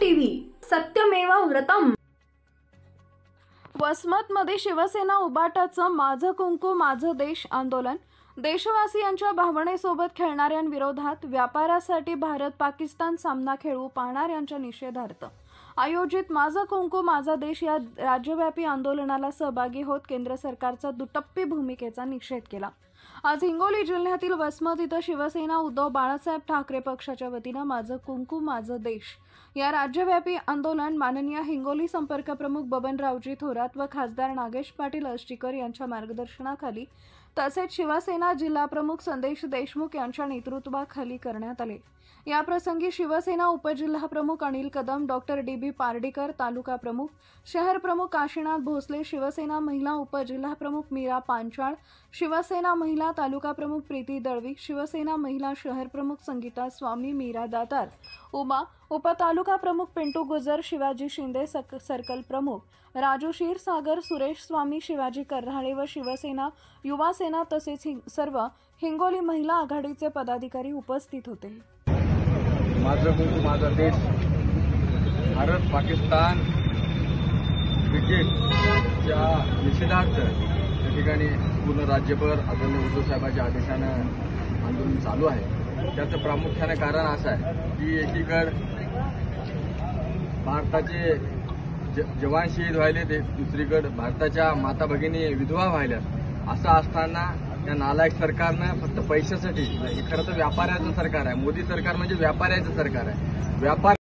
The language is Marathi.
टीव्ही सत्यमेव व्रतम। वसमतमध्ये शिवसेना उबाटाचं माझं कुंकू माझं देश आंदोलन। देशवासियांच्या भावनेसोबत खेळणाऱ्यांविरोधात व्यापारासाठी भारत पाकिस्तान सामना खेळू पाहणाऱ्यांच्या निषेधार्थ आयोजित माझं कुंकू माझा देश या राज्यव्यापी आंदोलनाला सहभागी होत केंद्र सरकारचा दुटप्पी भूमिकेचा निषेध केला। आज हिंगोली जिल्ह्यातील वसमत इथं शिवसेना उद्धव बाळासाहेब ठाकरे पक्षाच्या वतीनं माझं कुंकू माझं देश या राज्यव्यापी आंदोलन माननीय हिंगोली संपर्क प्रमुख बबनरावजी थोरात व खासदार नागेश पाटील अष्टीकर यांच्या मार्गदर्शनाखाली तसेच शिवसेना जिल्हा प्रमुख संदेश देशमुख यांच्या नेतृत्वाखाली करण्यात आले। या प्रसंगी शिवसेना उपजिल्हा प्रमुख अनिल कदम, डॉक्टर डी.बी. पार्डीकर, तालुका प्रमुख शहर प्रमुख काशीनाथ भोसले, शिवसेना महिला उपजिल्हा प्रमुख मीरा पांचाळ, शिवसेना महिला तालुका प्रमुख प्रीती दळवी, शिवसेना महिला शहर प्रमुख संगीता स्वामी, मीरा दातार, उमा उपतालुका प्रमुख पिंटू गुजर, शिवाजी शिंदे सर्कल प्रमुख राजू क्षीरसागर, सुरेश स्वामी, शिवाजी कर्हाळे व शिवसेना युवा सेना तसेच सर्व हिंगोली महिला आघाडीचे पदाधिकारी उपस्थित होते। माझं कुंकू माझा देश भारत पाकिस्तान क्रिकेटच्या निषेधार्थ या ठिकाणी पूर्ण राज्यभर आदरणीय उद्धव साहेबांच्या आदेशानं आंदोलन चालू आहे। त्याचं प्रामुख्याने कारण असं आहे की एकीकडे भारताचे जवान शहीद व्हायले, ते दुसरीकडे भारताच्या माता भगिनी विधवा व्हायल्यात। असं असताना त्या नालायक सरकारनं फक्त पैशासाठी, हे खरं तर व्यापाऱ्याचं सरकार आहे। मोदी सरकार म्हणजे व्यापाऱ्याचं सरकार आहे। व्यापार